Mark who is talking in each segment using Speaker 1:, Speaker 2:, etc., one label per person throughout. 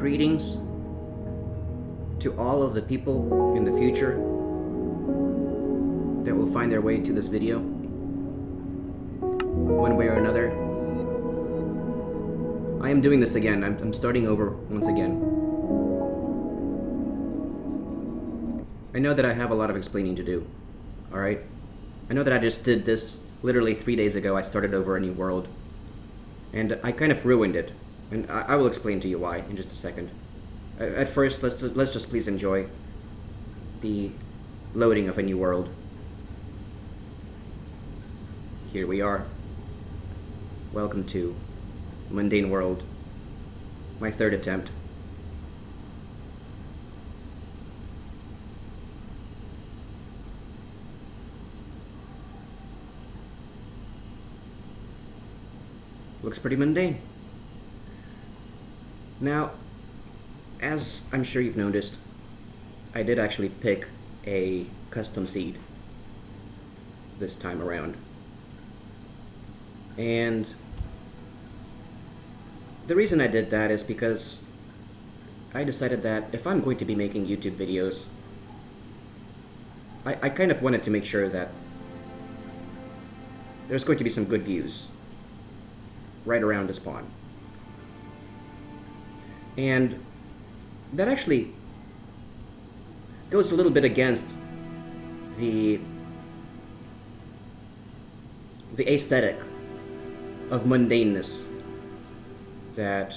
Speaker 1: Greetings to all of the people in the future that will find their way to this video, one way or another. I am doing this again. I'm starting over once again. I know that I have a lot of explaining to do, alright? I know that I just did this literally 3 days ago. I started over a new world, and I kind of ruined it. And I will explain to you why in just a second. At first, let's just please enjoy the loading of a new world. Here we are. Welcome to Mundane World. My third attempt. Looks pretty mundane. Now, as I'm sure you've noticed, I did actually pick a custom seed this time around. And the reason I did that is because I decided that if I'm going to be making YouTube videos, I kind of wanted to make sure that there's going to be some good views right around the spawn. And that actually goes a little bit against the aesthetic of mundaneness that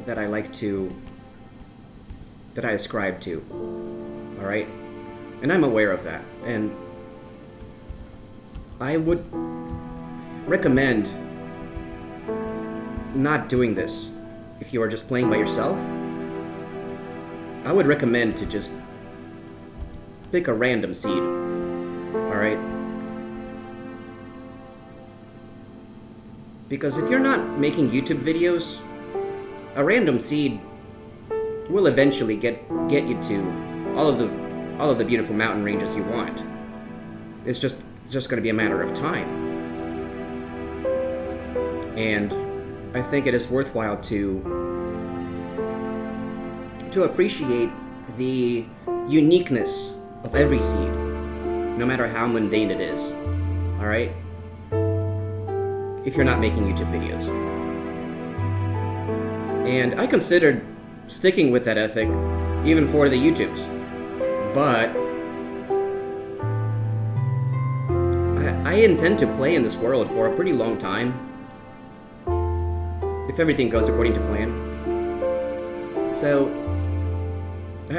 Speaker 1: I like to, that I ascribe to, all right? And I'm aware of that, and I would recommend not doing this if you are just playing by yourself. I would recommend to just pick a random seed, alright? Because if you're not making YouTube videos, a random seed will eventually get you to all of the beautiful mountain ranges you want. It's just going to be a matter of time. And I think it is worthwhile to appreciate the uniqueness of every seed, no matter how mundane it is, alright? If you're not making YouTube videos. And I considered sticking with that ethic even for the YouTubes, but I intend to play in this world for a pretty long time, if everything goes according to plan. So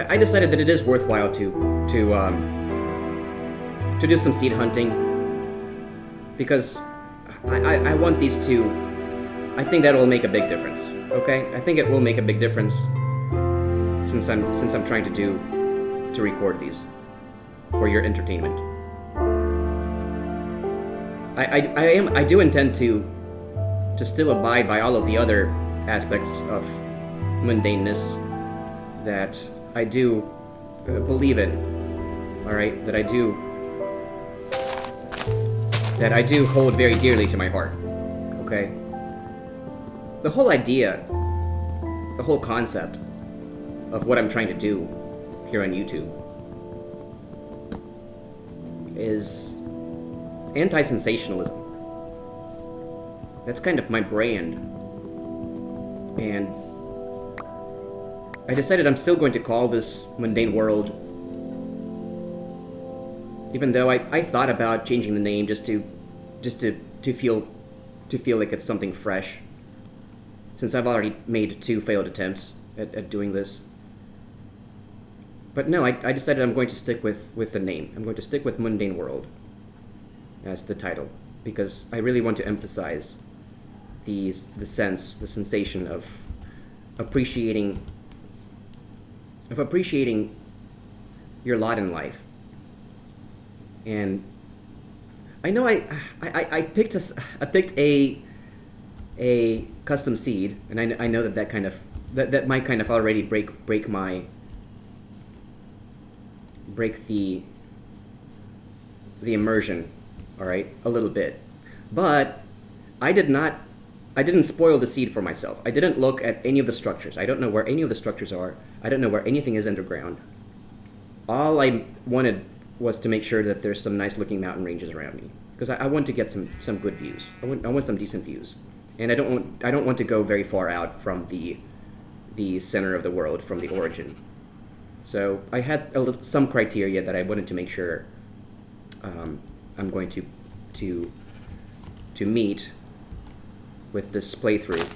Speaker 1: I decided that it is worthwhile to do some seed hunting, because I want these to, I think that will make a big difference. Okay, I think it will make a big difference since I'm trying to record these for your entertainment. I do intend to still abide by all of the other aspects of mundaneness that I do believe in, alright, that I do hold very dearly to my heart, okay? The whole idea, the whole concept of what I'm trying to do here on YouTube is anti-sensationalism. That's kind of my brand. And I decided I'm still going to call this Mundane World, even though I thought about changing the name just to feel like it's something fresh, since I've already made 2 failed attempts at doing this. But no, I decided I'm going to stick with the name. I'm going to stick with Mundane World as the title, because I really want to emphasize the sensation of appreciating your lot in life. And I know I picked a custom seed, and I know that might kind of already break the immersion, all right, a little bit. But I did not I didn't spoil the seed for myself. I didn't look at any of the structures. I don't know where any of the structures are. I don't know where anything is underground. All I wanted was to make sure that there's some nice looking mountain ranges around me, because I want to get some good views. I want some decent views, and I don't want to go very far out from the center of the world, from the origin. So I had some criteria that I wanted to make sure I'm going to meet with this playthrough,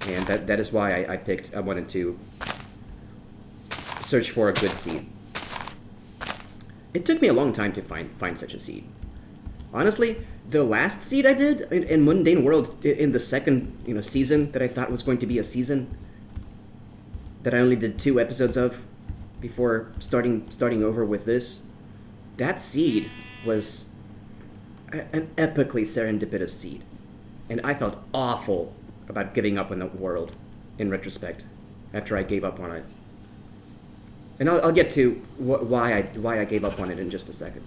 Speaker 1: and that is why I wanted to search for a good seed. It took me a long time to find such a seed. Honestly, the last seed I did in Mundane World, in the second season that I thought was going to be a season, that I only did 2 episodes of before starting over with this, that seed was an epically serendipitous seed, and I felt awful about giving up on the world in retrospect after I gave up on it. And I'll get to why I gave up on it in just a second.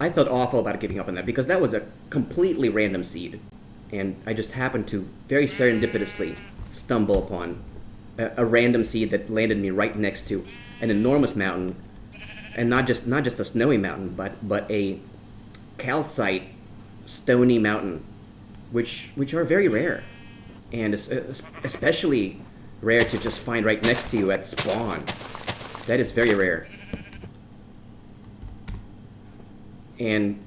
Speaker 1: I felt awful about giving up on that because that was a completely random seed, and I just happened to very serendipitously stumble upon a random seed that landed me right next to an enormous mountain, and not just a snowy mountain, but a calcite, stony mountain, which are very rare, and especially rare to just find right next to you at spawn. That is very rare. And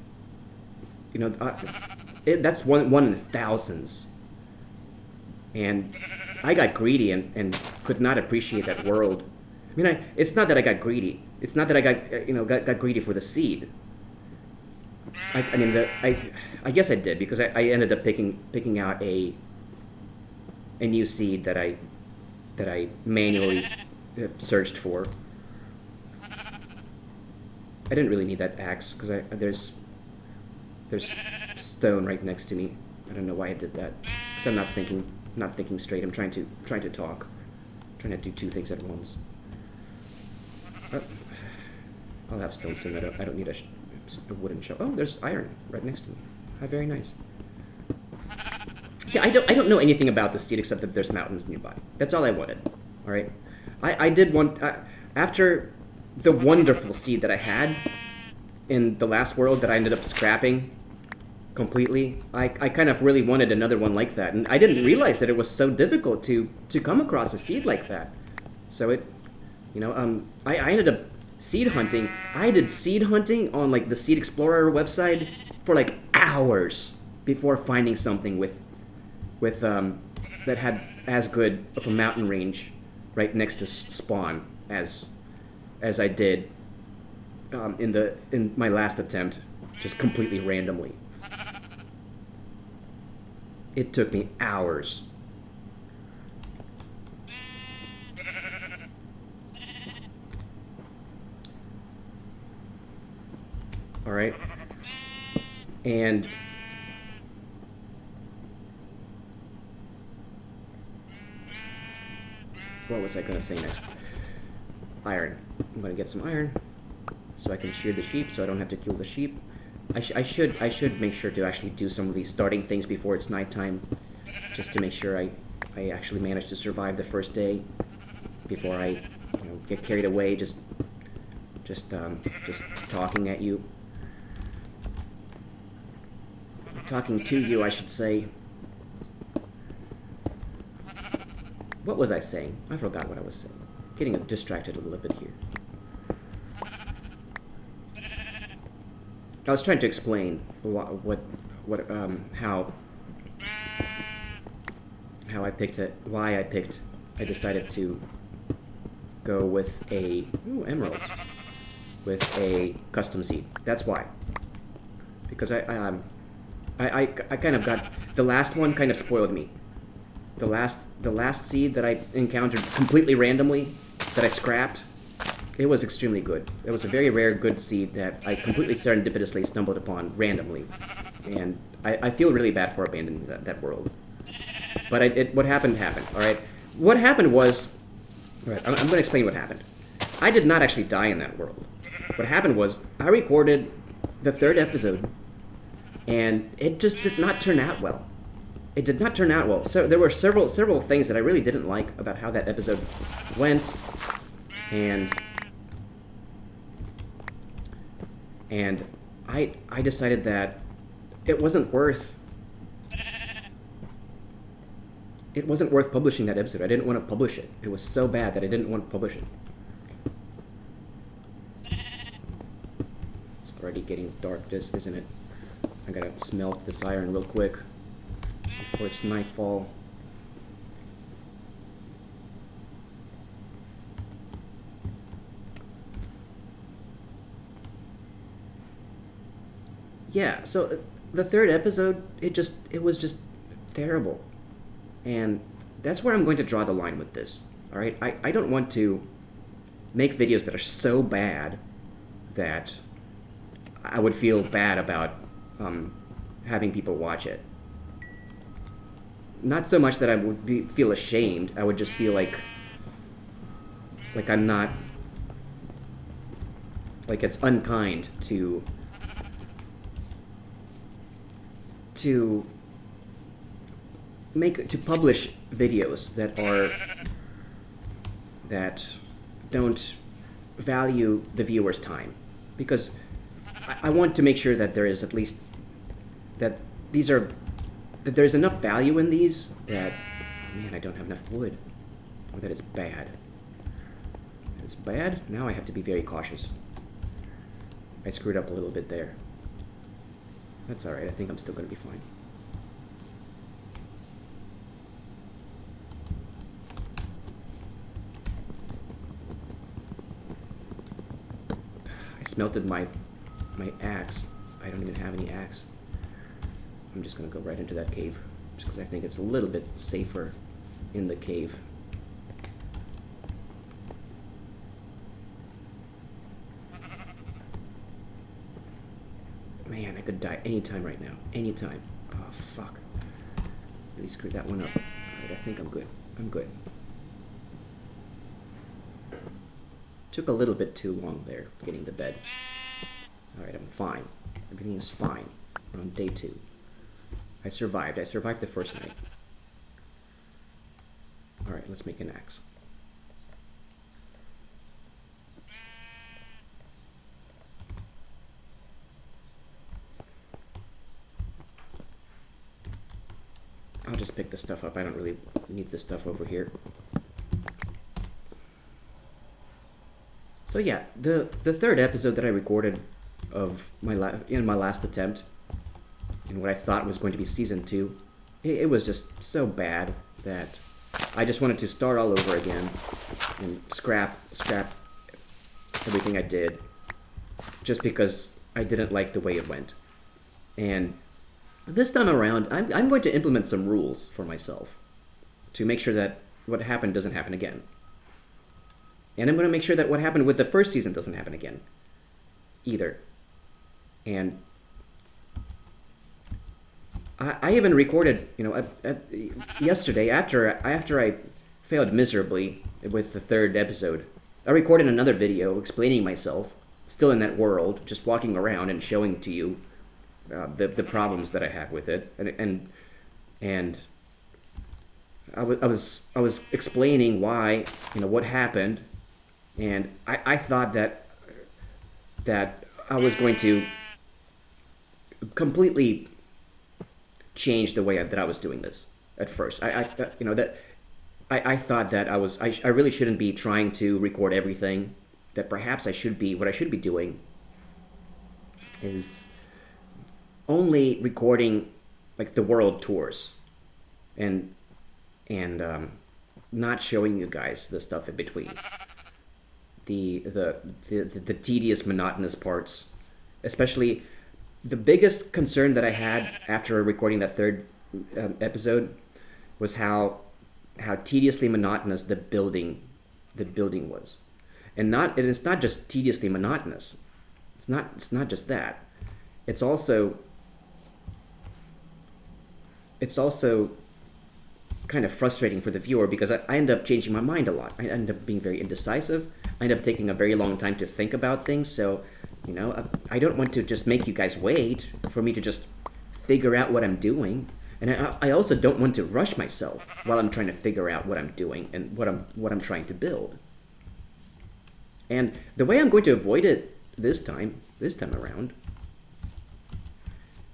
Speaker 1: that's one in thousands. And I got greedy and could not appreciate that world. I mean, it's not that I got greedy. It's not that I got greedy for the seed. I guess I did, because I ended up picking out a new seed that I manually searched for. I didn't really need that axe because there's stone right next to me. I don't know why I did that, because I'm not thinking straight. I'm trying to talk, trying to do 2 things at once. I'll have stone soon. I don't need a wooden shovel. Oh, there's iron right next to me. How very nice. Yeah, I don't know anything about the seed except that there's mountains nearby. That's all I wanted. All right, I did want after the wonderful seed that I had in the last world that I ended up scrapping completely. I kind of really wanted another one like that, and I didn't realize that it was so difficult to come across a seed like that. So I ended up seed hunting. I did seed hunting on like the Seed Explorer website for like hours before finding something with that had as good of a mountain range right next to spawn as I did in my last attempt, just completely randomly. It took me hours. All right, and what was I going to say next? Iron. I'm going to get some iron so I can shear the sheep, so I don't have to kill the sheep. I should make sure to actually do some of these starting things before it's nighttime, just to make sure I actually manage to survive the first day before I get carried away just talking at you. Talking to you, I should say. What was I saying? I forgot what I was saying. Getting distracted a little bit here. I was trying to explain how I picked it, why I decided to go with emerald, with a custom seed. That's why. Because I kind of got, the last one kind of spoiled me. The last seed that I encountered completely randomly, that I scrapped, it was extremely good. It was a very rare good seed that I completely serendipitously stumbled upon randomly, and I feel really bad for abandoning that world. But what happened. All right, what happened was, all right, I'm going to explain what happened. I did not actually die in that world. What happened was I recorded the 3rd episode and it just did not turn out well. It did not turn out well. So there were several things that I really didn't like about how that episode went, and I decided that it wasn't worth publishing that episode. I didn't want to publish it. It was so bad that I didn't want to publish it. It's already getting dark, isn't it? I gotta smelt this iron real quick before it's nightfall. Yeah, so the third episode, it was just terrible. And that's where I'm going to draw the line with this. All right, I don't want to make videos that are so bad that I would feel bad about having people watch it. Not so much that I would feel ashamed. I would just feel like I'm not, like it's unkind to publish videos that don't value the viewer's time, because I want to make sure that there is at least that there's enough value in these that, man, I don't have enough wood. Oh, that is bad. It's bad. Now I have to be very cautious. I screwed up a little bit there. That's alright, I think I'm still going to be fine. I smelted my axe. I don't even have any axe. I'm just going to go right into that cave, just because I think it's a little bit safer in the cave. Man, I could die anytime right now. Anytime. Oh, fuck. Really screwed that one up. Alright, I think I'm good. I'm good. Took a little bit too long there, getting to bed. Alright, I'm fine. Everything is fine. We're on day 2. I survived. I survived the first night. Alright, let's make an axe. I'll just pick this stuff up. I don't really need this stuff over here. So yeah, the third episode that I recorded of my last attempt, in what I thought was going to be season 2, it was just so bad that I just wanted to start all over again and scrap everything I did, just because I didn't like the way it went. And this time around, I'm going to implement some rules for myself to make sure that what happened doesn't happen again. And I'm going to make sure that what happened with the first season doesn't happen again either. And I even recorded, yesterday, after I failed miserably with the third episode, I recorded another video explaining myself, still in that world, just walking around and showing to you the problems that I have with it, and I was explaining why, what happened, and I thought that I was going to completely change the way that I was doing this at first. I thought that I really shouldn't be trying to record everything. That perhaps what I should be doing is only recording like the world tours, and not showing you guys the stuff in between, the tedious, monotonous parts. Especially the biggest concern that I had after recording that third episode was how tediously monotonous the building was, and it's not just tediously monotonous. It's not just that. It's also kind of frustrating for the viewer, because I end up changing my mind a lot. I end up being very indecisive. I end up taking a very long time to think about things. So, I don't want to just make you guys wait for me to just figure out what I'm doing. And I also don't want to rush myself while I'm trying to figure out what I'm doing and what I'm trying to build. And the way I'm going to avoid it this time around,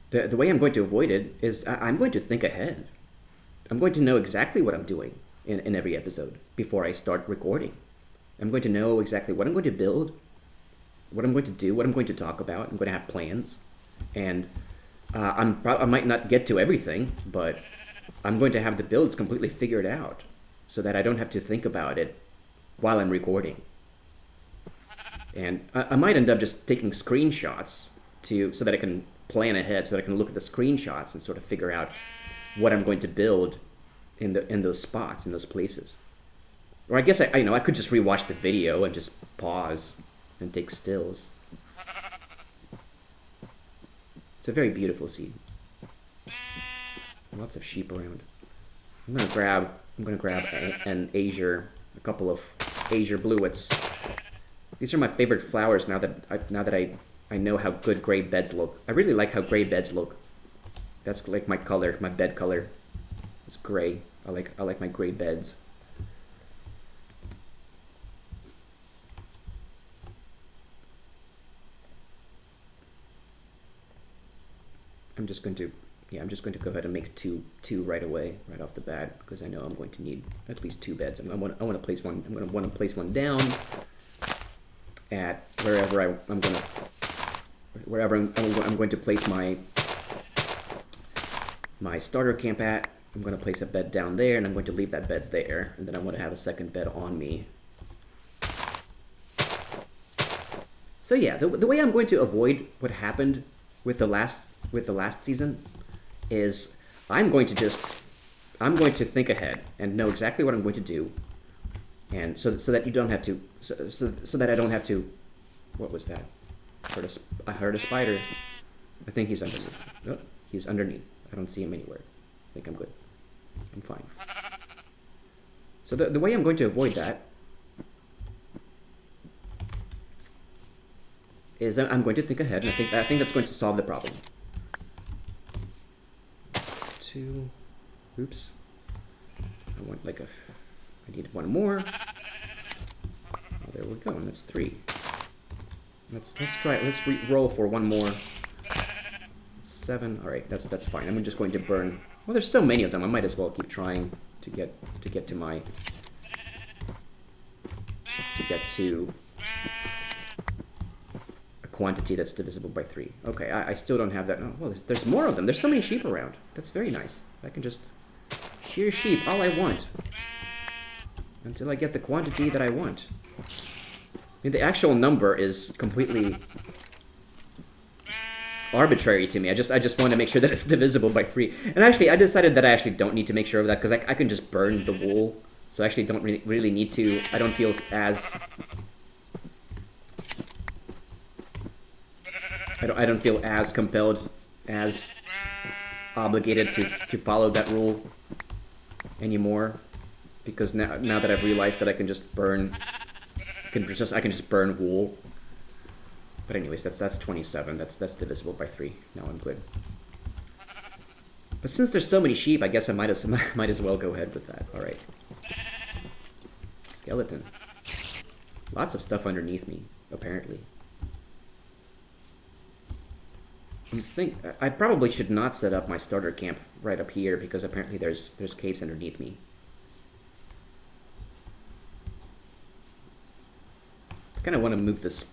Speaker 1: the way I'm going to avoid it is I'm going to think ahead. I'm going to know exactly what I'm doing in every episode before I start recording. I'm going to know exactly what I'm going to build, what I'm going to do, what I'm going to talk about. I'm going to have plans. And I might not get to everything, but I'm going to have the builds completely figured out so that I don't have to think about it while I'm recording. And I might end up just taking screenshots so that I can plan ahead, so that I can look at the screenshots and sort of figure out what I'm going to build in those spots, in those places. Or I guess I could just rewatch the video and just pause and take stills. It's a very beautiful scene. Lots of sheep around. I'm gonna grab an azure, a couple of azure bluets. These are my favorite flowers now that I know how good gray beds look. I really like how gray beds look. That's like my color, my bed color. It's gray. I like my gray beds. I'm just going to go ahead and make two right away, right off the bat, because I know I'm going to need at least 2 beds. I want to place one. I'm going to want to place one down at wherever I'm going to place my starter camp at. I'm going to place a bed down there, and I'm going to leave that bed there, and then I want to have a second bed on me. So yeah, the way I'm going to avoid what happened with the last season is I'm going to think ahead and know exactly what I'm going to do, and so that you don't have to so that I don't have to. What was that? I heard a spider. I think he's underneath. Oh, he's underneath. I don't see him anywhere. I think I'm good. I'm fine. So the way I'm going to avoid that is I'm going to think ahead, and I think that's going to solve the problem. 2. Oops. I need one more. Oh, there we go. And that's 3. Let's try it. Let's roll for one more. 7. All right, that's fine. I'm just going to burn. Well, there's so many of them. I might as well keep trying to get to a quantity that's divisible by 3. Okay, I still don't have that. Oh, well, there's more of them. There's so many sheep around. That's very nice. I can just shear sheep all I want until I get the quantity that I want. I mean, the actual number is completely arbitrary to me. I just want to make sure that it's divisible by 3. And actually, I decided that I actually don't need to make sure of that, because I can just burn the wool. So I actually don't really need to. I don't feel as I don't feel as compelled, as obligated to follow that rule anymore, because now that I've realized that I can just burn. I can just burn wool. But anyways, that's 27. That's divisible by 3. Now I'm good. But since there's so many sheep, I guess I might as well go ahead with that. All right. Skeleton. Lots of stuff underneath me, apparently. I probably should not set up my starter camp right up here, because apparently there's caves underneath me. I kind of want to move this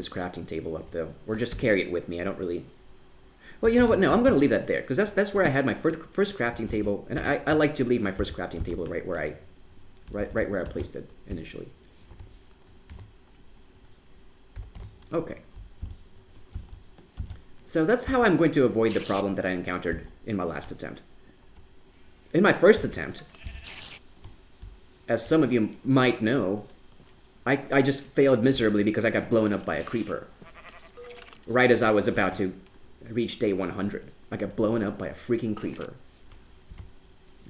Speaker 1: crafting table up, though, or just carry it with me. I don't really. Well, you know what? No, I'm going to leave that there, because that's where I had my first crafting table, and I like to leave my first crafting table right where I placed it initially. Okay. So that's how I'm going to avoid the problem that I encountered in my last attempt. In my first attempt, as some of you might know, I just failed miserably because I got blown up by a creeper. Right as I was about to reach day 100. I got blown up by a freaking creeper.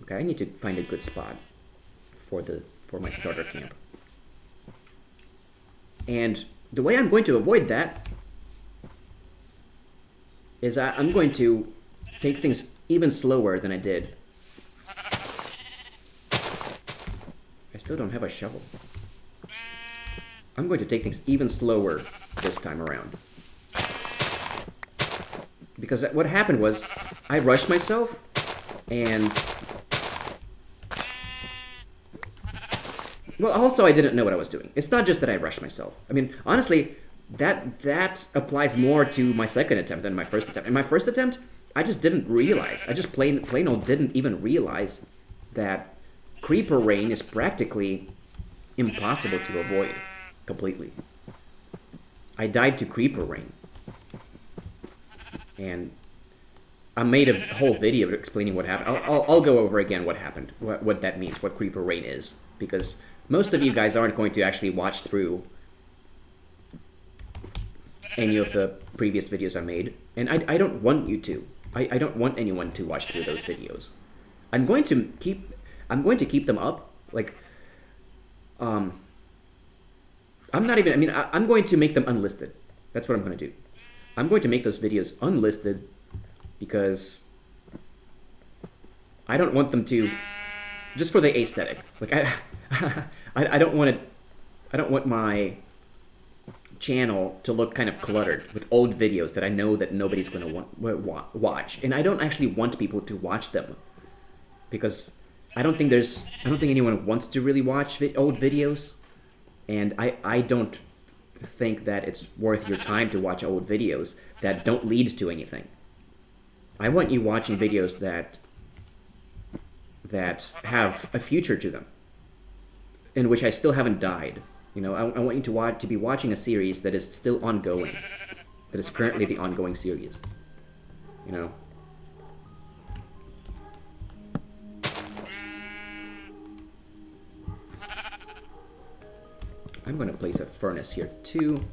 Speaker 1: Okay, I need to find a good spot for my starter camp. And the way I'm going to avoid that is I'm going to take things even slower than I did. I still don't have a shovel. I'm going to take things even slower this time around. Because what happened was, I rushed myself, and... Well, also I didn't know what I was doing. It's not just that I rushed myself. I mean, honestly, that applies more to my second attempt than my first attempt. In my first attempt, I just didn't realize. I just plain old didn't even realize that creeper rain is practically impossible to avoid completely. I died to creeper rain. And I made a whole video explaining what happened. I'll go over again what happened, what that means, what creeper rain is, because most of you guys aren't going to actually watch through any of the previous videos I made, and I don't want you to. I don't want anyone to watch through those videos. I'm going to keep them up, like, I'm going to make them unlisted. That's what I'm going to do. I'm going to make those videos unlisted because I don't want them to, just for the aesthetic. Like I don't want it. I don't want my channel to look kind of cluttered with old videos that I know that nobody's going to watch, and I don't actually want people to watch them because I don't think anyone wants to really watch old videos, and I don't think that it's worth your time to watch old videos that don't lead to anything. I want you watching videos that have a future to them, in which I still haven't died. You know, I want you to be watching a series that is still ongoing, that is currently the ongoing series. You know. I'm going to place a furnace here too.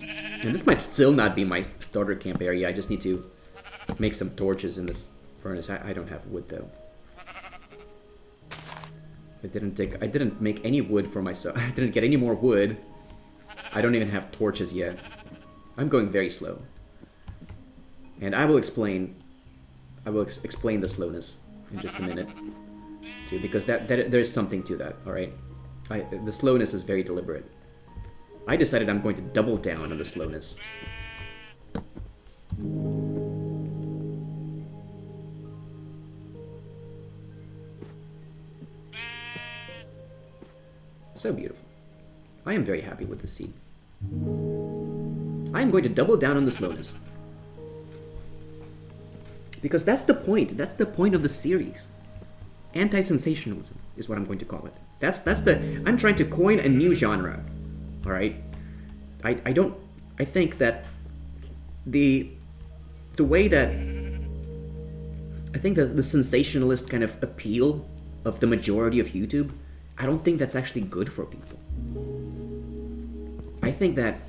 Speaker 1: And this might still not be my starter camp area. I just need to make some torches in this furnace. I don't have wood though. I didn't make any wood for myself. I didn't get any more wood. I don't even have torches yet. I'm going very slow. And I will explain the slowness in just a minute too, because there's something to that, all right? The slowness is very deliberate. I decided I'm going to double down on the slowness. So beautiful. I am very happy with the seed. I am going to double down on the slowness. Because that's the point. That's the point of the series. Anti-sensationalism is what I'm going to call it. I'm trying to coin a new genre. All right? I think that the way that I think that the sensationalist kind of appeal of the majority of YouTube, I don't think that's actually good for people. I think that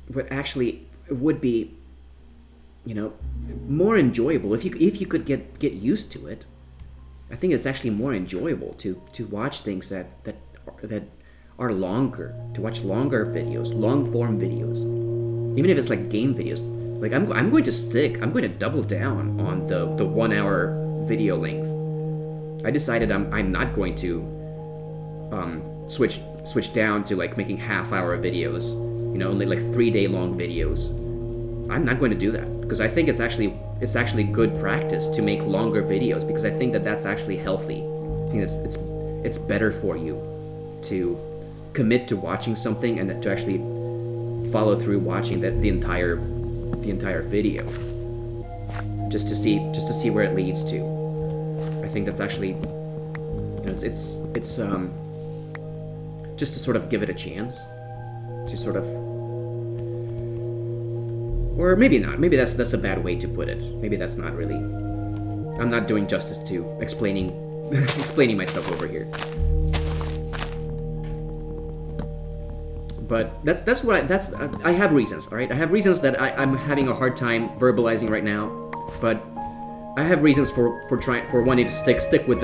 Speaker 1: what actually would be, you know, more enjoyable if you could get used to it. I think it's actually more enjoyable to watch things that are longer, to watch longer videos, long form videos, even if it's like game videos. Like I'm going to double down on the 1 hour video length. I decided I'm not going to switch down to like making half-hour videos, you know, only like 3-day long videos. I'm not going to do that because I think it's actually good practice to make longer videos, because I think that that's actually healthy. I think it's better for you to commit to watching something and to actually follow through watching the entire video just to see where it leads to. I think that's actually, you know, it's just to sort of give it a chance, to sort of, or maybe not. Maybe that's a bad way to put it. Maybe that's not really. I'm not doing justice to explaining myself over here. But I have reasons. All right, I have reasons that I'm having a hard time verbalizing right now, but I have reasons for wanting to stick with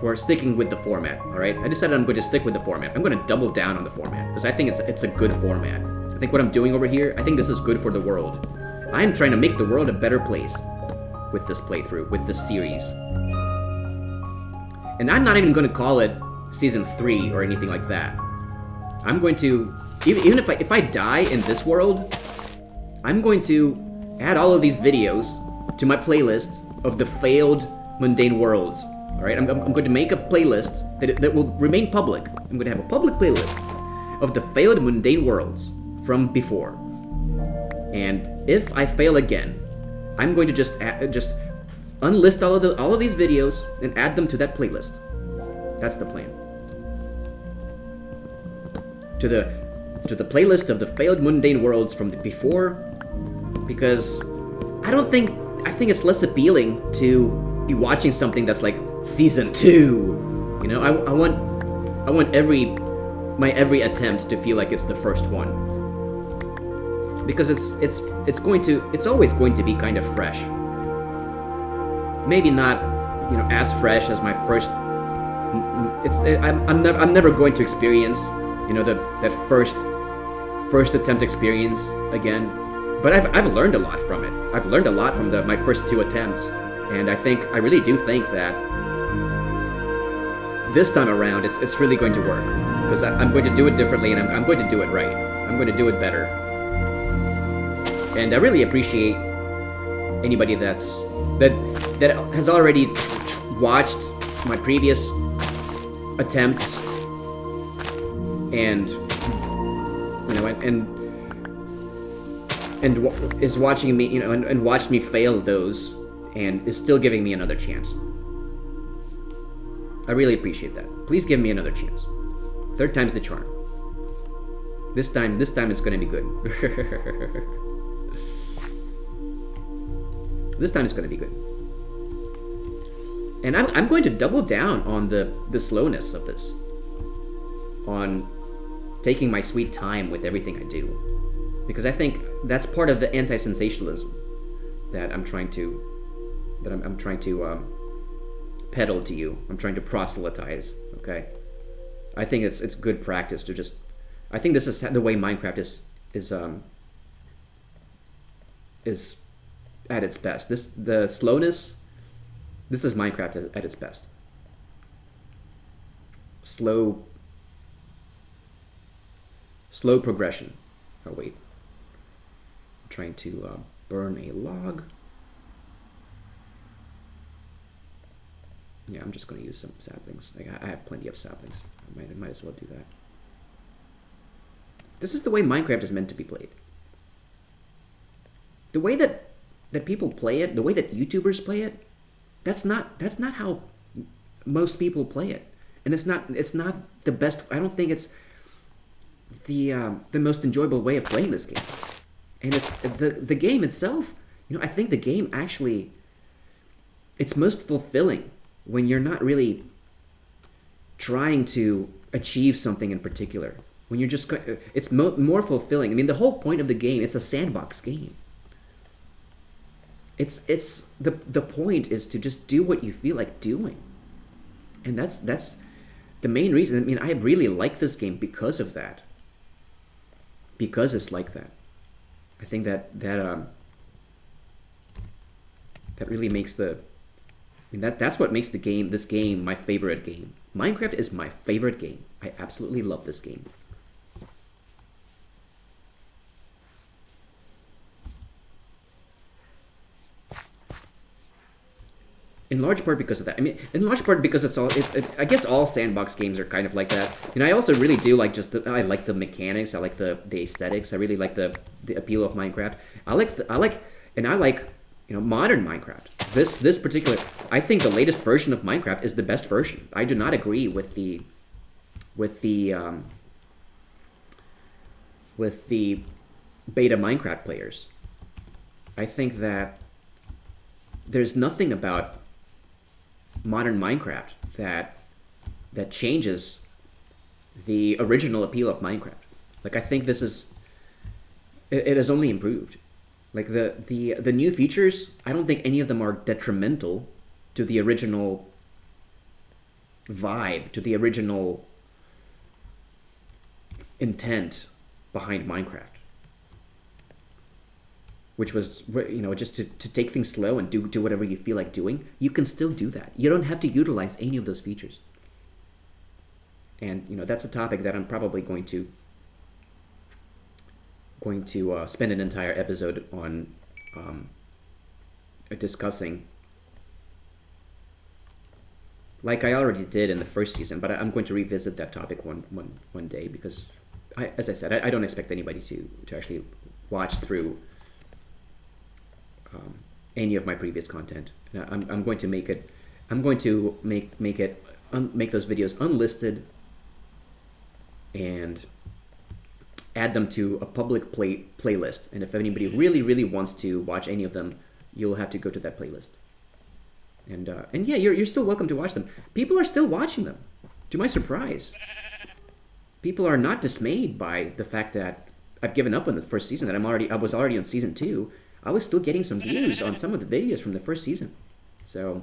Speaker 1: for sticking with the format. All right, I decided I'm going to stick with the format. I'm going to double down on the format because I think it's a good format. I think what I'm doing over here, I think this is good for the world. I'm trying to make the world a better place with this playthrough, with this series. And I'm not even going to call it Season 3 or anything like that. I'm going to, even if I die in this world, I'm going to add all of these videos to my playlist of the failed mundane worlds. All right, I'm going to make a playlist that will remain public. I'm going to have a public playlist of the failed mundane worlds from before. And if I fail again, I'm going to just unlist all of these videos and add them to that playlist. That's the plan. To the playlist of the failed mundane worlds from before, because I think it's less appealing to be watching something that's like Season 2. You know, I want my every attempt to feel like it's the first one. Because it's always going to be kind of fresh. Maybe not, you know, as fresh as my first. I'm never going to experience, you know, that first attempt experience again. But I've learned a lot from it. I've learned a lot from my first 2 attempts, and I really do think that this time around it's really going to work, because I'm going to do it differently, and I'm going to do it right. I'm going to do it better. And I really appreciate anybody that has already watched my previous attempts, and you know, and is watching me, you know, and watched me fail those, and is still giving me another chance. I really appreciate that. Please give me another chance. 3rd time's the charm. This time it's going to be good. This time it's going to be good. And I'm going to double down on the slowness of this. On taking my sweet time with everything I do. Because I think that's part of the anti-sensationalism that I'm trying to peddle to you. I'm trying to proselytize, okay? I think it's good practice to just, I think this is the way Minecraft is at its best. The slowness, this is Minecraft at its best. Slow progression. Oh wait, I'm trying to burn a log. Yeah, I'm just going to use some saplings. I have plenty of saplings. I might as well do that. This is the way Minecraft is meant to be played. The way that people play it, the way that YouTubers play it, that's not how most people play it. And it's not the best. I don't think it's the most enjoyable way of playing this game. And it's the game itself, you know, I think the game actually, it's most fulfilling when you're not really trying to achieve something in particular. When you're just, it's more fulfilling. I mean, the whole point of the game, it's a sandbox game. It's the point is to just do what you feel like doing. And that's the main reason. I mean, I really like this game because of that. Because it's like that. I think that really makes that's what makes this game my favorite game. Minecraft is my favorite game. I absolutely love this game. In large part because of that. I mean, in large part because I guess all sandbox games are kind of like that. And I also really do like I like the mechanics. I like the aesthetics. I really like the appeal of Minecraft. I like you know, modern Minecraft. This particular, I think the latest version of Minecraft is the best version. I do not agree with the beta Minecraft players. I think that there's nothing about modern Minecraft that changes the original appeal of Minecraft. Like, I think this is, it has only improved. Like the new features, I don't think any of them are detrimental to the original vibe, to the original intent behind Minecraft, which was, just to take things slow and do whatever you feel like doing. You can still do that. You don't have to utilize any of those features. And that's a topic that I'm probably going to spend an entire episode on discussing, like I already did in the first season. But I'm going to revisit that topic one day, because as I said, I don't expect anybody to actually watch through any of my previous content. I'm going to make it. I'm going to make those videos unlisted and add them to a public playlist. And if anybody really wants to watch any of them, you'll have to go to that playlist. And yeah, you're still welcome to watch them. People are still watching them, to my surprise. People are not dismayed by the fact that I've given up on the first season, that I was already on season 2. I was still getting some views on some of the videos from the first season. So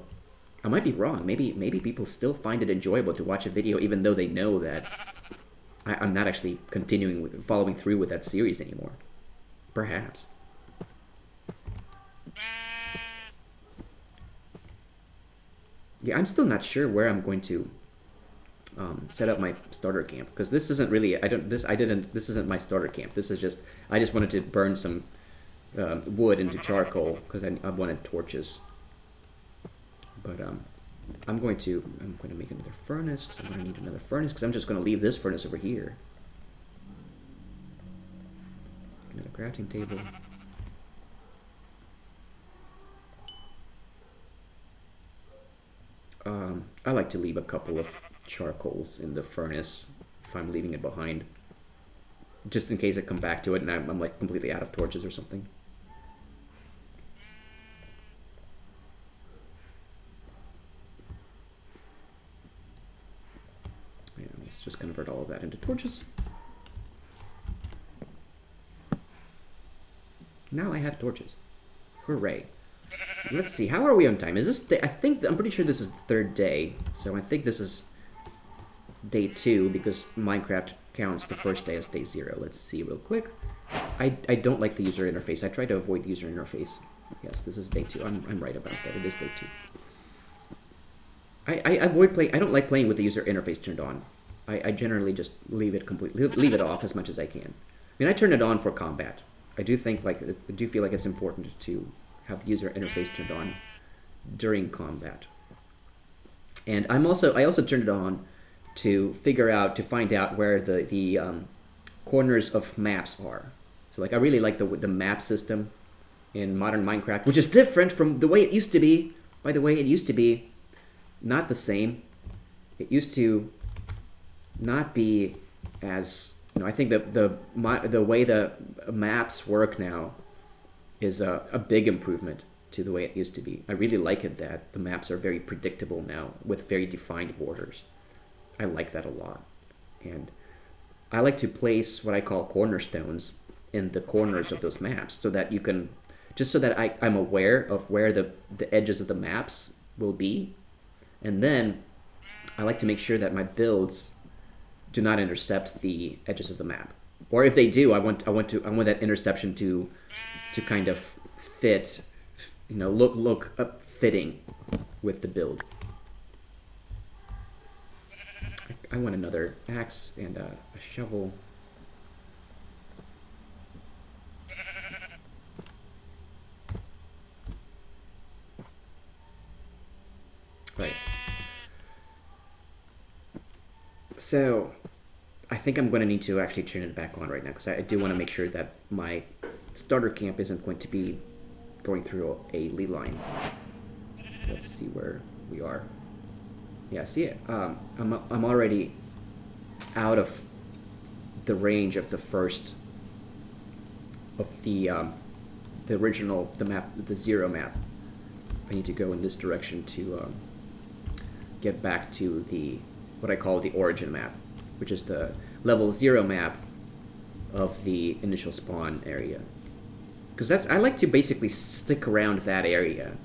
Speaker 1: I might be wrong. Maybe people still find it enjoyable to watch a video, even though they know that I'm not actually following through with that series anymore. Perhaps. Yeah, I'm still not sure where I'm going to set up my starter camp, because this isn't really. This isn't my starter camp. This is just. I just wanted to burn some wood into charcoal because I wanted torches. But I'm going to make another furnace, because I'm going to need another furnace, because I'm just going to leave this furnace over here. Another crafting table. I like to leave a couple of charcoals in the furnace if I'm leaving it behind, just in case I come back to it and I'm like completely out of torches or something. Yeah, let's just convert all of that into torches. Now I have torches. Hooray. Let's see, how are we on time? Is this day? I'm pretty sure this is the 3rd day, so I think this is day 2, because Minecraft counts the first day as day 0. Let's see real quick. I don't like the user interface. I try to avoid the user interface. Yes, this is day 2. I'm right about that. It is day 2. I avoid playing. I don't like playing with the user interface turned on. I generally just leave it off as much as I can. I mean, I turn it on for combat. I do feel like it's important to have the user interface turned on during combat. And I also turned it on to find out where the corners of maps are. So like I really like the map system in modern Minecraft, which is different from the way it used to be. By the way, it used to be not the same. It used to not be as, I think the way the maps work now is a big improvement to the way it used to be. I really like it that the maps are very predictable now with very defined borders. I like that a lot. And I like to place what I call cornerstones in the corners of those maps, so that you can, just so that I'm aware of where the edges of the maps will be. And then I like to make sure that my builds do not intercept the edges of the map. Or if they do, I want that interception to kind of fit, look up fitting with the build. I want another axe and a shovel. Right. So I think I'm going to need to actually turn it back on right now, because I do want to make sure that my starter camp isn't going to be going through a lead line. Let's see where we are. Yeah, see it. I'm already out of the range of the first of the original map, the 0 map. I need to go in this direction to get back to what I call the origin map, which is the level 0 map of the initial spawn area. Because I like to basically stick around that area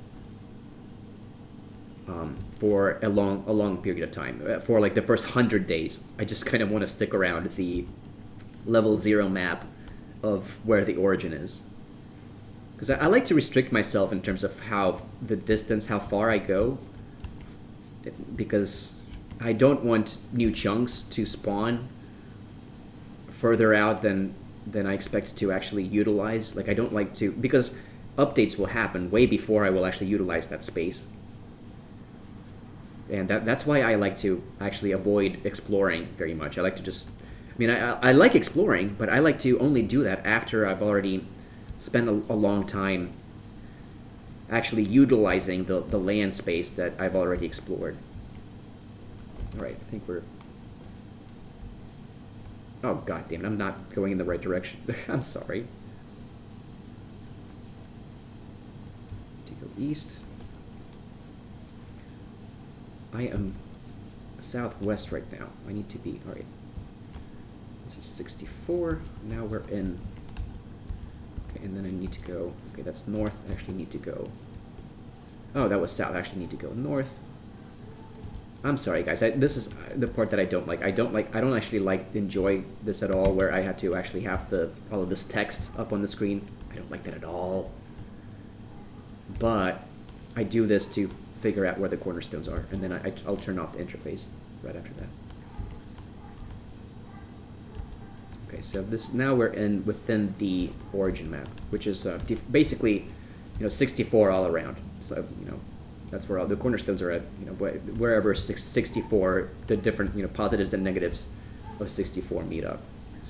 Speaker 1: for a long period of time. For like the first 100 days, I just kind of want to stick around the level 0 map of where the origin is. Because I like to restrict myself in terms of how the distance, how far I go, because I don't want new chunks to spawn further out than I expect to actually utilize. Like, I don't like to, because updates will happen way before I will actually utilize that space. And that's why I like to actually avoid exploring very much. I like to just, I mean, I like exploring, but I like to only do that after I've already spent a long time actually utilizing the land space that I've already explored. Alright, I think we're... Oh, god damn it, I'm not going in the right direction. I'm sorry. To go east. I am southwest right now. I need to be... Alright. This is 64. Now we're in... Okay, and then I need to go... Okay, that's north. I actually need to go... Oh, that was south. I actually need to go north. I'm sorry, guys. This is the part that I don't like. I don't actually enjoy this at all, where I had to actually have all of this text up on the screen. I don't like that at all. But I do this to figure out where the cornerstones are, and then I'll turn off the interface right after that. Okay, so now we're within the origin map, which is basically, 64 all around. So that's where all the cornerstones are at. Wherever 64, the different positives and negatives of 64 meet up.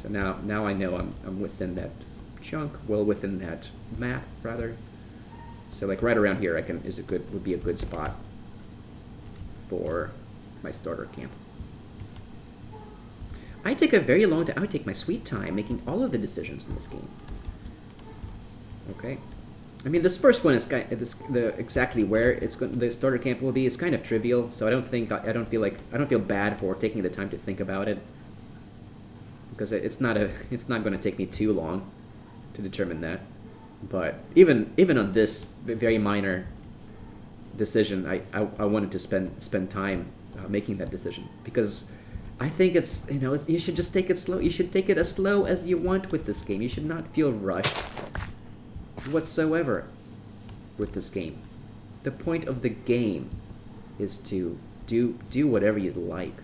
Speaker 1: So now I know I'm within that chunk, well within that map rather. So like right around here, would be a good spot for my starter camp. I take a very long time. I would take my sweet time making all of the decisions in this game. Okay. I mean, this first one is exactly where the starter camp will be is kind of trivial, so I don't feel bad for taking the time to think about it, because it's not going to take me too long to determine that. But even on this very minor decision, I wanted to spend time making that decision, because I think you should just take it slow. You should take it as slow as you want with this game. You should not feel rushed whatsoever with this game. The point of the game is to do whatever you'd like.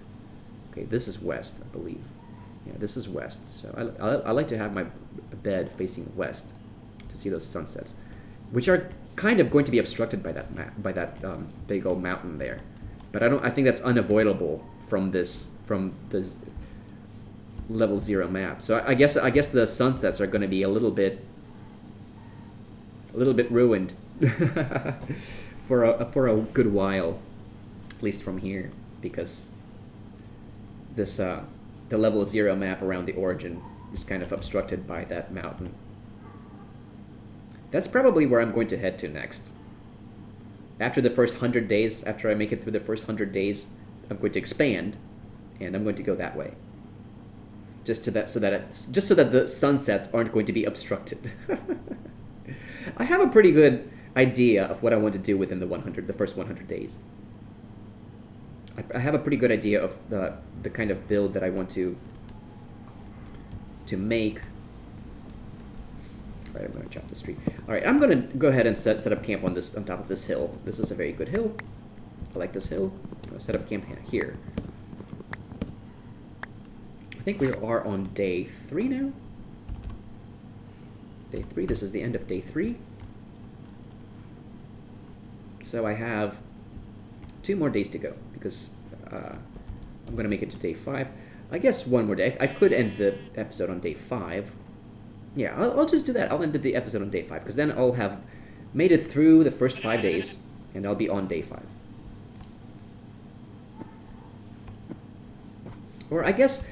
Speaker 1: Okay, this is west, I believe. Yeah, this is west. So I like to have my bed facing west to see those sunsets, which are kind of going to be obstructed by that big old mountain there. But I think that's unavoidable from this level 0 map. So I guess the sunsets are going to be a little bit ruined for a good while, at least from here, because the level 0 map around the origin is kind of obstructed by that mountain. That's probably where I'm going to head to next. After the first 100 days, after I make it through the first 100 days, I'm going to expand, and I'm going to go that way. Just so that the sunsets aren't going to be obstructed. I have a pretty good idea of what I want to do within the first 100 days. I have a pretty good idea of the kind of build that I want to make. All right, I'm going to chop this tree. All right, I'm going to go ahead and set up camp on top of this hill. This is a very good hill. I like this hill. I'm going to set up camp here. I think we are on day 3 now. Day 3. This is the end of day 3. So I have 2 more days to go, because I'm going to make it to day 5. I guess one more day. I could end the episode on day 5. Yeah, I'll just do that. I'll end the episode on day 5, because then I'll have made it through the first 5 days, and I'll be on day 5. Or I guess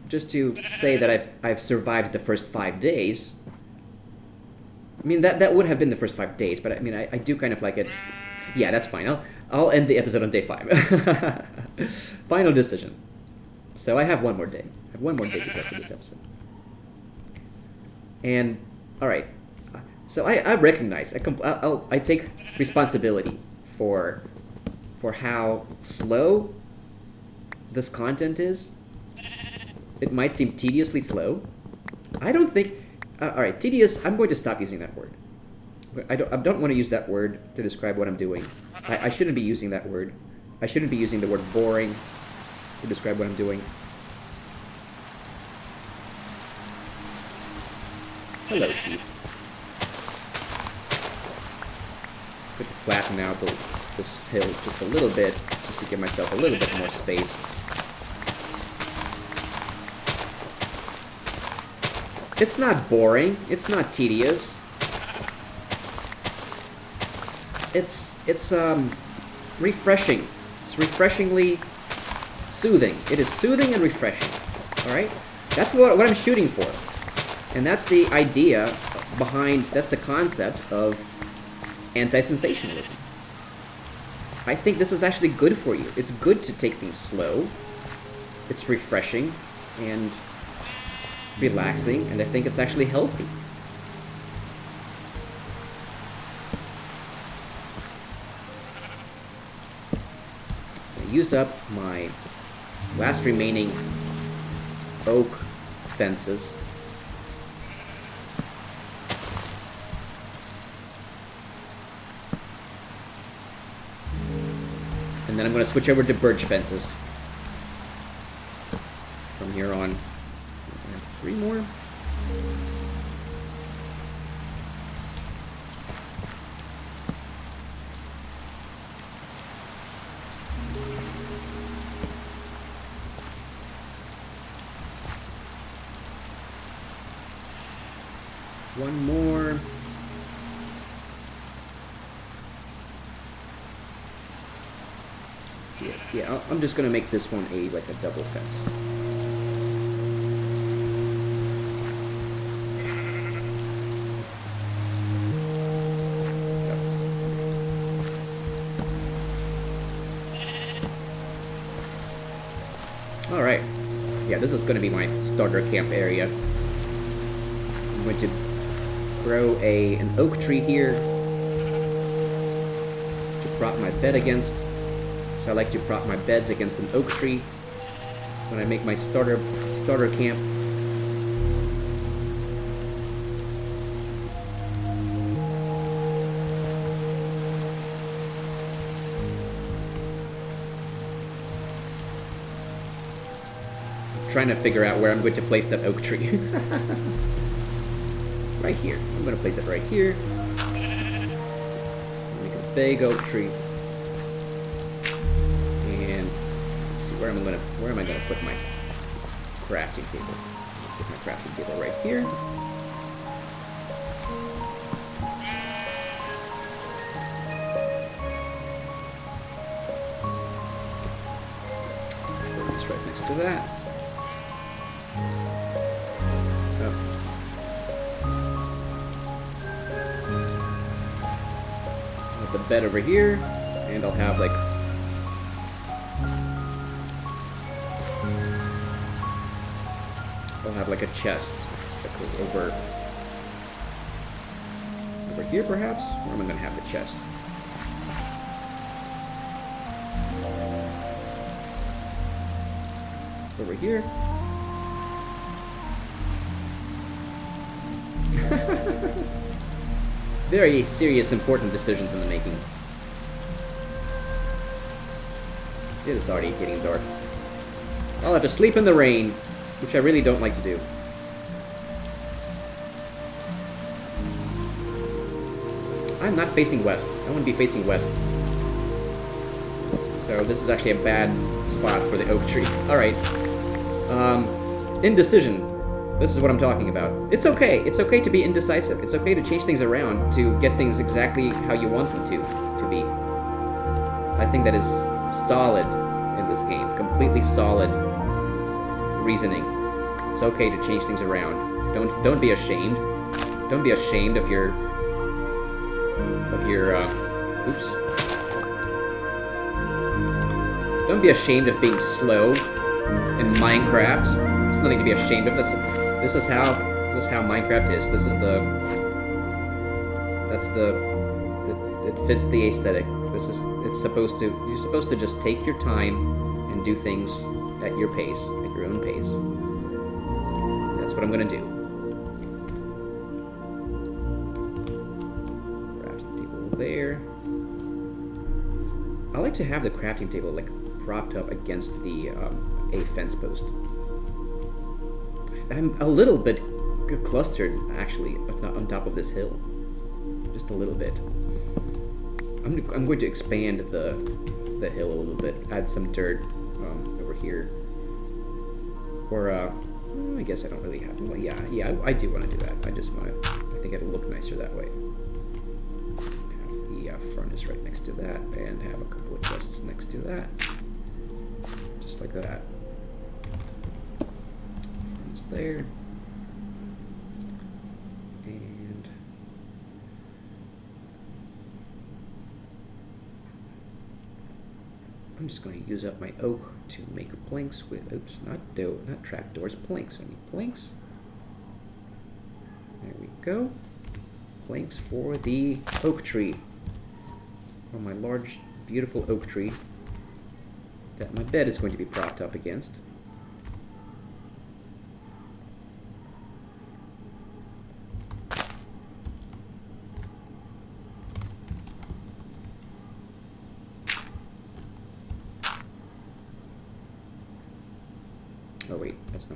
Speaker 1: just to say that I've survived the first 5 days. I mean, that would have been the first 5 days, but I mean, I do kind of like it. Yeah, that's fine. I'll end the episode on day 5. Final decision. So I have one more day. I have one more day to go for this episode. And all right. So I recognize. I take responsibility for how slow this content is. It might seem tediously slow. I don't think... Alright, tedious, I'm going to stop using that word. I don't want to use that word to describe what I'm doing. I shouldn't be using that word. I shouldn't be using the word boring to describe what I'm doing. Hello, sheep. Could flatten out this hill just a little bit, just to give myself a little bit more space. It's not boring. It's not tedious. It's refreshing. It's refreshingly soothing. It is soothing and refreshing. All right? That's what I'm shooting for. And that's the idea behind, that's the concept of anti-sensationalism. I think this is actually good for you. It's good to take things slow. It's refreshing and relaxing, and I think it's actually healthy. I use up my last remaining oak fences. And then I'm going to switch over to birch fences from here on. 3 more. One more. Let's see it. Yeah, I'm just going to make this one like a double fence. Alright, yeah, this is going to be my starter camp area. I'm going to grow an oak tree here to prop my bed against. So I like to prop my beds against an oak tree when I make my starter camp. Trying to figure out where I'm going to place that oak tree. Right here. I'm going to place it right here. Make a big oak tree. And let's see, where am I going to put my crafting table? Put my crafting table right here. Put this right next to that. The bed over here, and I'll have like a chest that goes over here, perhaps. Where am I going to have the chest? Over here. Very serious, important decisions in the making. It is already getting dark. I'll have to sleep in the rain, which I really don't like to do. I'm not facing west. I want to be facing west. So this is actually a bad spot for the oak tree. Alright. Indecision. This is what I'm talking about. It's okay. It's okay to be indecisive. It's okay to change things around to get things exactly how you want them to be. I think that is solid in this game. Completely solid reasoning. It's okay to change things around. Don't be ashamed. Don't be ashamed of your oops. Don't be ashamed of being slow in Minecraft. There's nothing to be ashamed of. This is how Minecraft is. This is it fits the aesthetic. It's supposed to, you're supposed to just take your time and do things at your pace, at your own pace. That's what I'm gonna do. Crafting table there. I like to have the crafting table like propped up against the a fence post. I'm a little bit clustered actually on top of this hill, just a little bit. I'm going to expand the hill a little bit, add some dirt over here, or I guess I don't really have. Well, yeah, I do want to do that. I think it'll look nicer that way. Have the furnace right next to that, and have a couple of chests next to that, just like that. Furnace there. And I'm just going to use up my oak to make planks with, oops, not trapdoors, planks. I need planks. There we go. Planks for the oak tree. For my large, beautiful oak tree that my bed is going to be propped up against. Oh wait, that's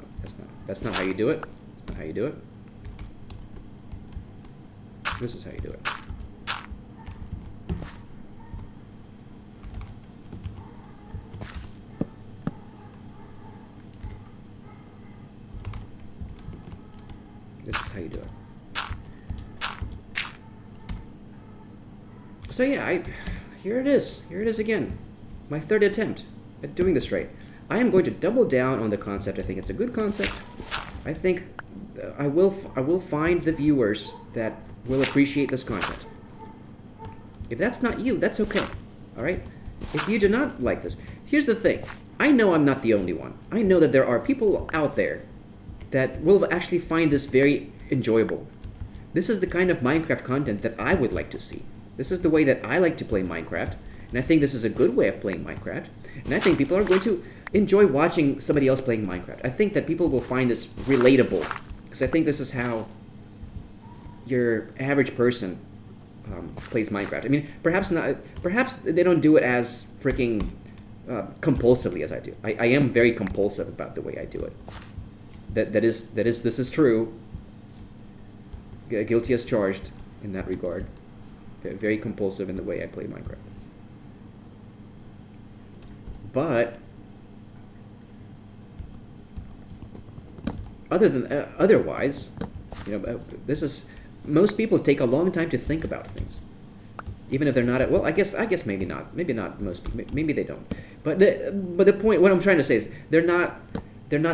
Speaker 1: not how you do it. That's not how you do it. This is how you do it. This is how you do it. So yeah, here it is. Here it is again. My third attempt at doing this right. I am going to double down on the concept. I think it's a good concept. I think I will find the viewers that will appreciate this content. If that's not you, that's okay. All right? If you do not like this, here's the thing. I know I'm not the only one. I know that there are people out there that will actually find this very enjoyable. This is the kind of Minecraft content that I would like to see. This is the way that I like to play Minecraft, and I think this is a good way of playing Minecraft, and I think people are going to enjoy watching somebody else playing Minecraft. I think that people will find this relatable, because I think this is how your average person plays Minecraft. I mean, perhaps they don't do it as freaking compulsively as I do. I am very compulsive about the way I do it. This is true. Guilty as charged in that regard. Very compulsive in the way I play Minecraft. But otherwise, you know, this is, most people take a long time to think about things, even if they're not. Well, I guess maybe not. Maybe not most. Maybe they don't. But the point, what I'm trying to say is, they're not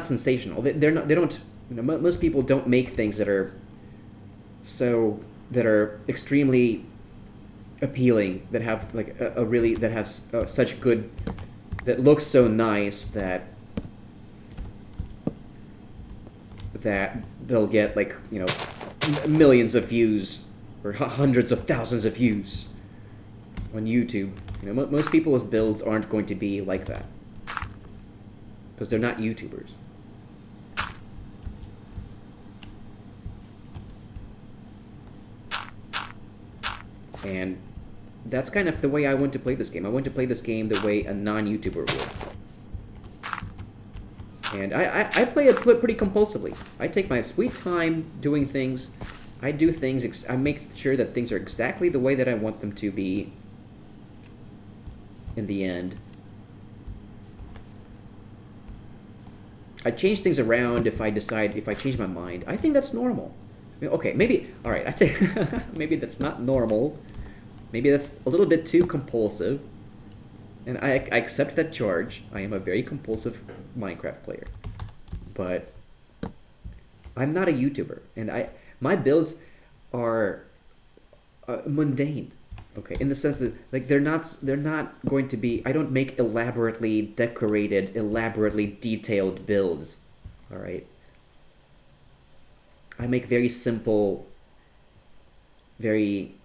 Speaker 1: sensational. They're not. They don't. You know, most people don't make things that are extremely appealing, that have like a really, that have such good, that looks so nice that they'll get, like, you know, millions of views or hundreds of thousands of views on YouTube. You know, most people's builds aren't going to be like that because they're not YouTubers. And that's kind of the way I want to play this game. I want to play this game the way a non-YouTuber would. And I play it pretty compulsively. I take my sweet time doing things. I do things, I make sure that things are exactly the way that I want them to be in the end. I change things around if I change my mind. I think that's normal. I mean, okay, maybe, all right, maybe that's not normal. Maybe that's a little bit too compulsive. And I accept that charge. I am a very compulsive Minecraft player. But I'm not a YouTuber. And my builds are mundane. Okay, in the sense that, like, they're not going to be, I don't make elaborately decorated, elaborately detailed builds. All right? I make very simple, very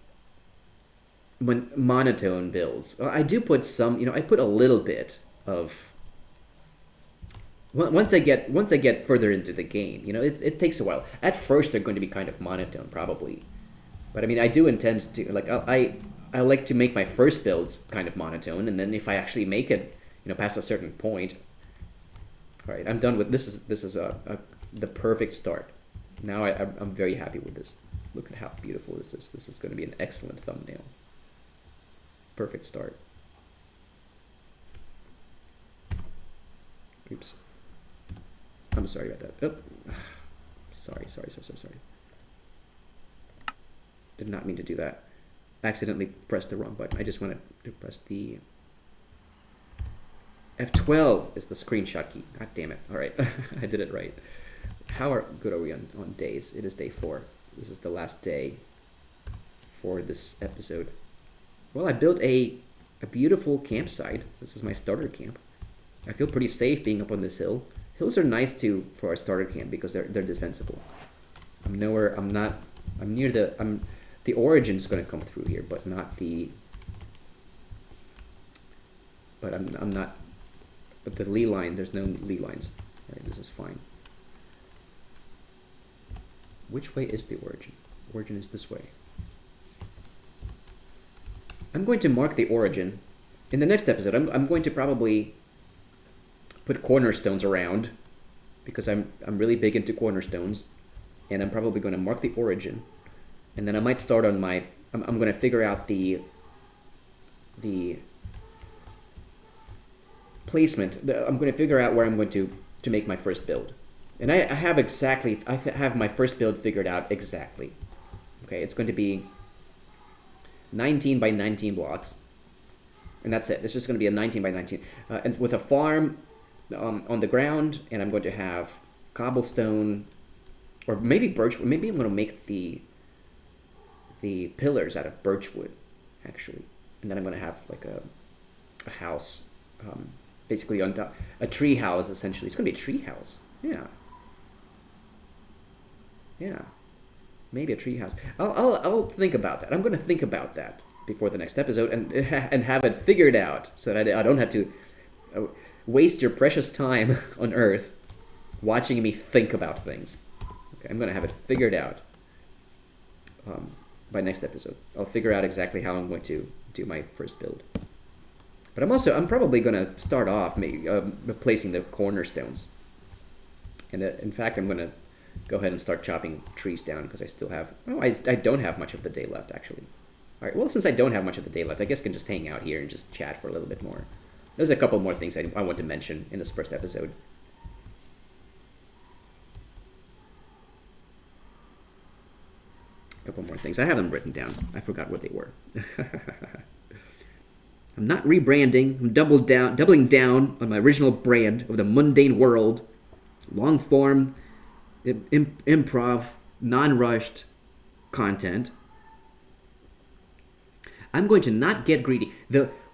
Speaker 1: monotone builds. I do put some, I put a little bit of once I get further into the game, it takes a while. At first, they're going to be kind of monotone, probably, but I mean, I do intend to like I like to make my first builds kind of monotone, and then if I actually make it, past a certain point, all right, I'm done with this. Is the perfect start. Now I'm very happy with this. Look at how beautiful this is. This is going to be an excellent thumbnail. Perfect start. Oops. I'm sorry about that. Oh. Sorry. Did not mean to do that. Accidentally pressed the wrong button. I just wanted to press the F12 is the screenshot key. God damn it. All right. I did it right. How good are we on days? It is day 4. This is the last day for this episode. Well, I built a beautiful campsite. This is my starter camp. I feel pretty safe being up on this hill. Hills are nice for a starter camp because they're defensible. The origin's going to come through here, but not the. But I'm not. But the lee line, there's no lee lines. All right, this is fine. Which way is the origin? Origin is this way. I'm going to mark the origin. In the next episode, I'm going to probably put cornerstones around because I'm really big into cornerstones, and I'm probably going to mark the origin, and then I might start on my. I'm going to figure out the placement. I'm going to figure out where I'm going to make my first build, and I have my first build figured out exactly. Okay, it's going to be 19 by 19 blocks, and that's it. It's just going to be a 19 by 19, and with a farm on the ground, and I'm going to have cobblestone, or maybe birch. Maybe I'm going to make the pillars out of birchwood, actually, and then I'm going to have like a house, basically on top, a tree house essentially. It's going to be a tree house. Yeah, maybe a tree house. I'll think about that. I'm going to think about that before the next episode and have it figured out so that I don't have to waste your precious time on Earth watching me think about things. Okay, I'm going to have it figured out by next episode. I'll figure out exactly how I'm going to do my first build. But I'm probably going to start off maybe replacing the cornerstones. And in fact, I'm going to go ahead and start chopping trees down because I still have. Oh, I don't have much of the day left actually. All right. Well, since I don't have much of the day left, I guess I can just hang out here and just chat for a little bit more. There's a couple more things I want to mention in this first episode. A couple more things. I have them written down. I forgot what they were. I'm not rebranding. I'm doubling down on my original brand of the mundane world. Long form, improv, non-rushed content. I'm going to not get greedy.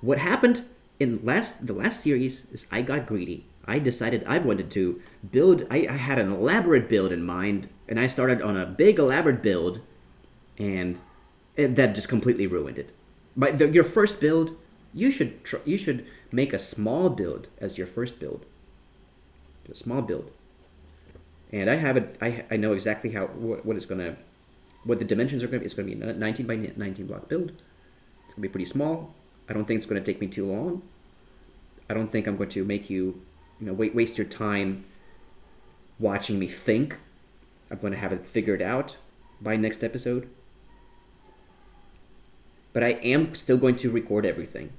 Speaker 1: What happened in the last series is I got greedy. I decided I wanted to build. I had an elaborate build in mind, and I started on a big elaborate build, and that just completely ruined it. But your first build, you should make a small build as your first build. A small build. And I have it. I know exactly what the dimensions are going to be. It's going to be a 19 by 19 block build. It's going to be pretty small. I don't think it's going to take me too long. I don't think I'm going to make you, waste your time watching me think. I'm going to have it figured out by next episode. But I am still going to record everything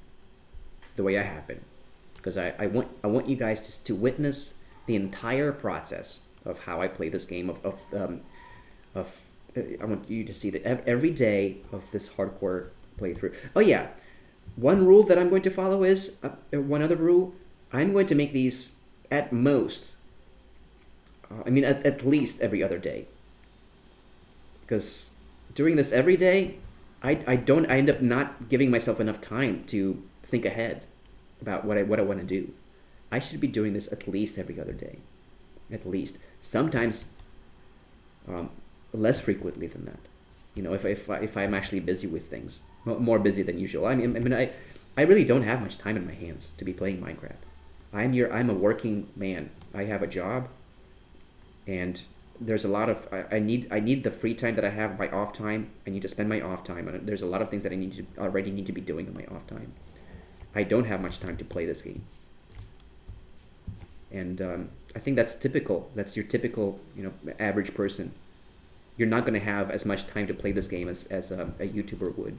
Speaker 1: the way I happen, because I want you guys to witness the entire process of how I play this game. I want you to see that every day of this hardcore playthrough. Oh yeah, one rule that I'm going to follow is one other rule. I'm going to make these at most. At least every other day. Because doing this every day, I end up not giving myself enough time to think ahead about what I want to do. I should be doing this at least every other day. At least. Sometimes less frequently than that. If I'm actually busy with things. more busy than usual. I really don't have much time in my hands to be playing Minecraft. I'm a working man. I have a job, and there's a lot of I need the free time that I have, my off time. I need to spend my off time, and there's a lot of things that I already need to be doing in my off time. I don't have much time to play this game, and I think that's typical. That's your typical, average person. You're not going to have as much time to play this game as a YouTuber would.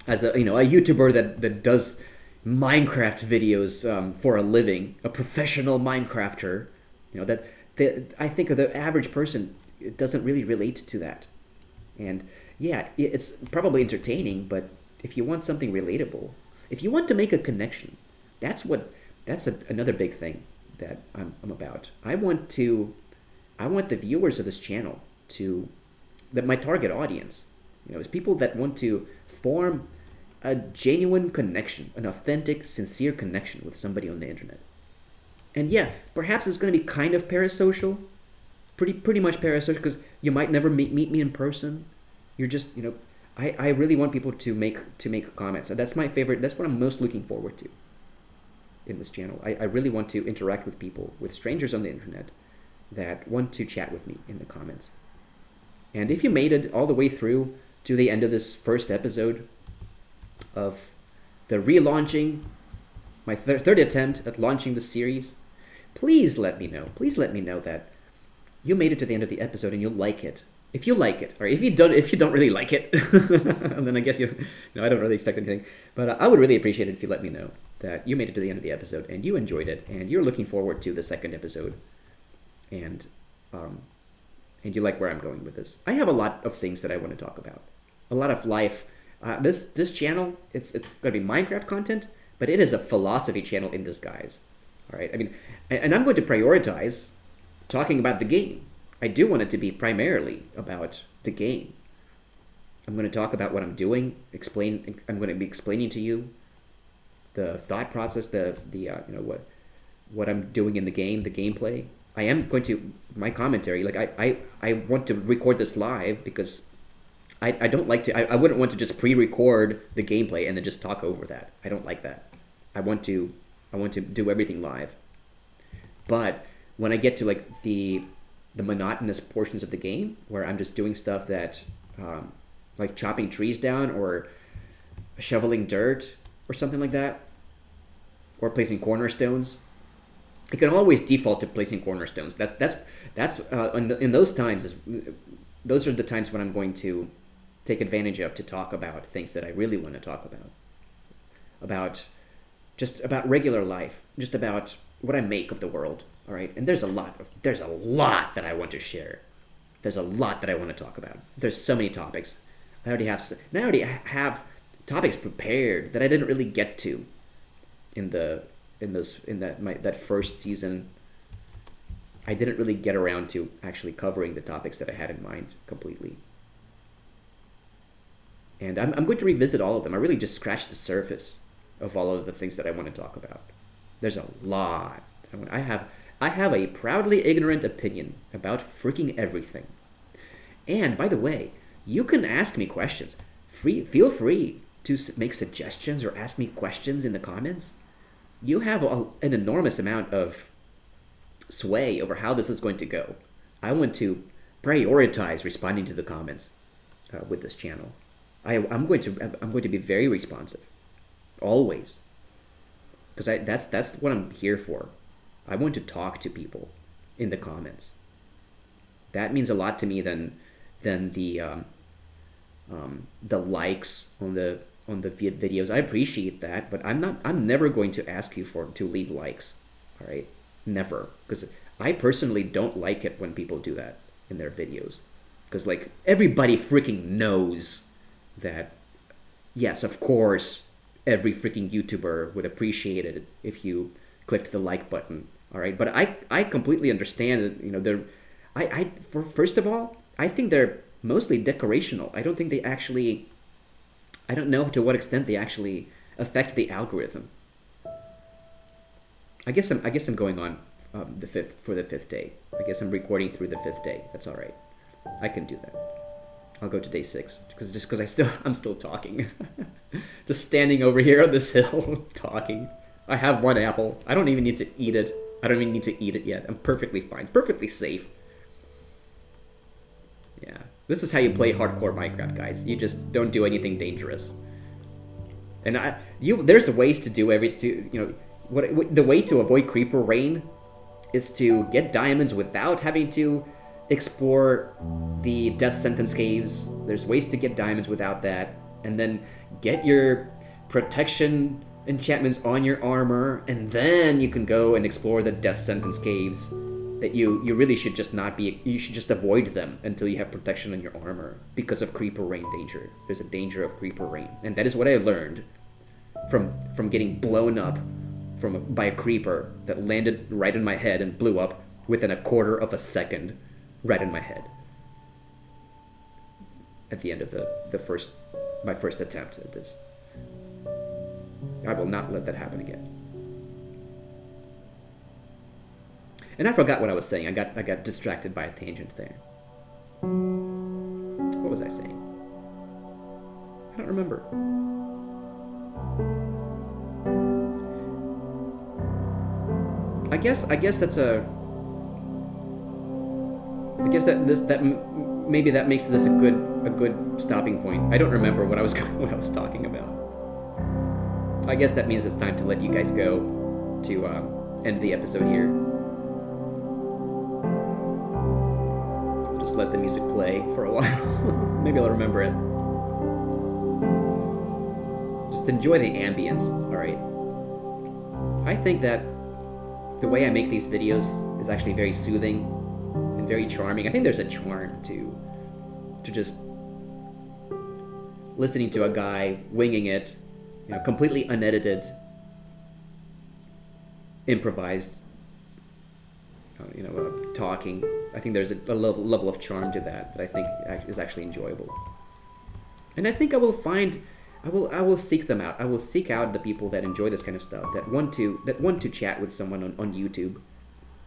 Speaker 1: As a YouTuber that does Minecraft videos for a living, a professional Minecrafter, I think the average person doesn't really relate to that. And yeah, it's probably entertaining, but if you want something relatable, if you want to make a connection, that's another big thing that I'm about. I want the viewers of this channel that my target audience, is people that want to form a genuine connection, an authentic, sincere connection with somebody on the internet. And yeah, perhaps it's going to be kind of parasocial, pretty much parasocial, because you might never meet me in person. You're just, I really want people to make comments. And that's my favorite. That's what I'm most looking forward to in this channel. I really want to interact with people, with strangers on the internet that want to chat with me in the comments. And if you made it all the way through to the end of this first episode of the relaunching, my third attempt at launching the series, please let me know. Please let me know that you made it to the end of the episode and you'll like it. If you like it, or if you don't really like it, then I guess I don't really expect anything. But I would really appreciate it if you let me know that you made it to the end of the episode and you enjoyed it and you're looking forward to the second episode, and you like where I'm going with this. I have a lot of things that I want to talk about, a lot of life. This channel, it's going to be Minecraft content, but it is a philosophy channel in disguise. All right, and I'm going to prioritize talking about the game. I do want it to be primarily about the game. I'm going to talk about what I'm doing. I'm going to be explaining to you the thought process, what I'm doing in the game, the gameplay. I am going to my commentary. Like I want to record this live because I don't like to. I wouldn't want to just pre-record the gameplay and then just talk over that. I don't like that. I want to do everything live. But when I get to like the monotonous portions of the game where I'm just doing stuff that like chopping trees down or shoveling dirt or something like that, or placing cornerstones, you can always default to placing cornerstones. In those times those are the times when I'm going to take advantage of to talk about things that I really want to talk about regular life, just about what I make of the world. All right, and there's a lot that I want to share. There's a lot that I want to talk about. There's so many topics. I already have topics prepared that I didn't really get to in that first season. I didn't really get around to actually covering the topics that I had in mind completely. And I'm going to revisit all of them. I really just scratched the surface of all of the things that I want to talk about. There's a lot. I have a proudly ignorant opinion about freaking everything. And by the way, you can ask me questions. Feel free to make suggestions or ask me questions in the comments. You have an enormous amount of sway over how this is going to go. I want to prioritize responding to the comments with this channel. I'm going to be very responsive, always, because that's what I'm here for. I want to talk to people in the comments. That means a lot to me than the likes on the videos. I appreciate that, but I'm never going to ask you to leave likes. All right, never, because I personally don't like it when people do that in their videos, because like everybody freaking knows that, yes, of course, every freaking YouTuber would appreciate it if you clicked the like button. All right, but I completely understand that, first of all, I think they're mostly decorational. I don't know to what extent they actually affect the algorithm. I guess I'm going on the fifth day. I guess I'm recording through the 5th day. That's all right. I can do that. I'll go to day 6 because I'm still talking. Just standing over here on this hill talking. I have 1 apple. I don't even need to eat it. I don't even need to eat it yet. I'm perfectly fine. Perfectly safe. Yeah. This is how you play hardcore Minecraft, guys. You just don't do anything dangerous. And there's ways to do the way to avoid creeper rain is to get diamonds without having to explore the death sentence caves. There's ways to get diamonds without that, and then get your protection enchantments on your armor, and then you can go and explore the death sentence caves that you really should just not be. You should just avoid them until you have protection on your armor because of creeper rain danger. There's a danger of creeper rain, and that is what I learned from getting blown up by a creeper that landed right in my head and blew up within a quarter of a second right in my head at the end of my first attempt at this. I will not let that happen again. And I forgot what I was saying. I got distracted by a tangent there. What was I saying? I don't remember. I guess that's maybe that makes this a good stopping point. I don't remember what I was talking about. I guess that means it's time to let you guys go to end the episode here. I'll just let the music play for a while. Maybe I'll remember it. Just enjoy the ambience, alright? I think that the way I make these videos is actually very soothing and very charming. I think there's a charm to just listening to a guy winging it, completely unedited, improvised, talking. I think there's a level of charm to that I think is actually enjoyable. And I think I will seek them out. I will seek out the people that enjoy this kind of stuff, that want to chat with someone on YouTube,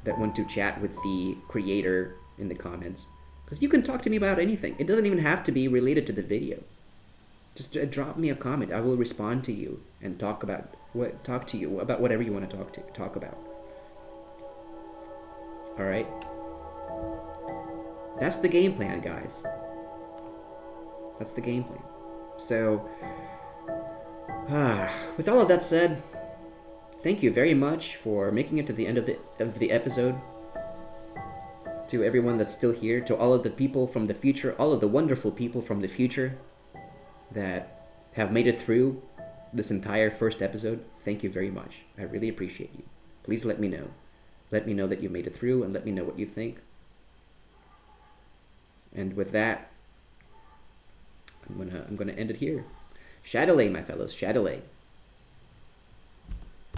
Speaker 1: that want to chat with the creator in the comments. Because you can talk to me about anything. It doesn't even have to be related to the video. Just drop me a comment. I will respond to you and talk to you about whatever you want to talk about. All right. That's the game plan, guys. That's the game plan. So, with all of that said, thank you very much for making it to the end of the episode. To everyone that's still here, to all of the people from the future, all of the wonderful people from the future that have made it through this entire first episode, thank you very much. I really appreciate you. Please let me know. Let me know that you made it through, and let me know what you think. And with that, I'm gonna end it here. Shadowlay, my fellows, Shadowlay.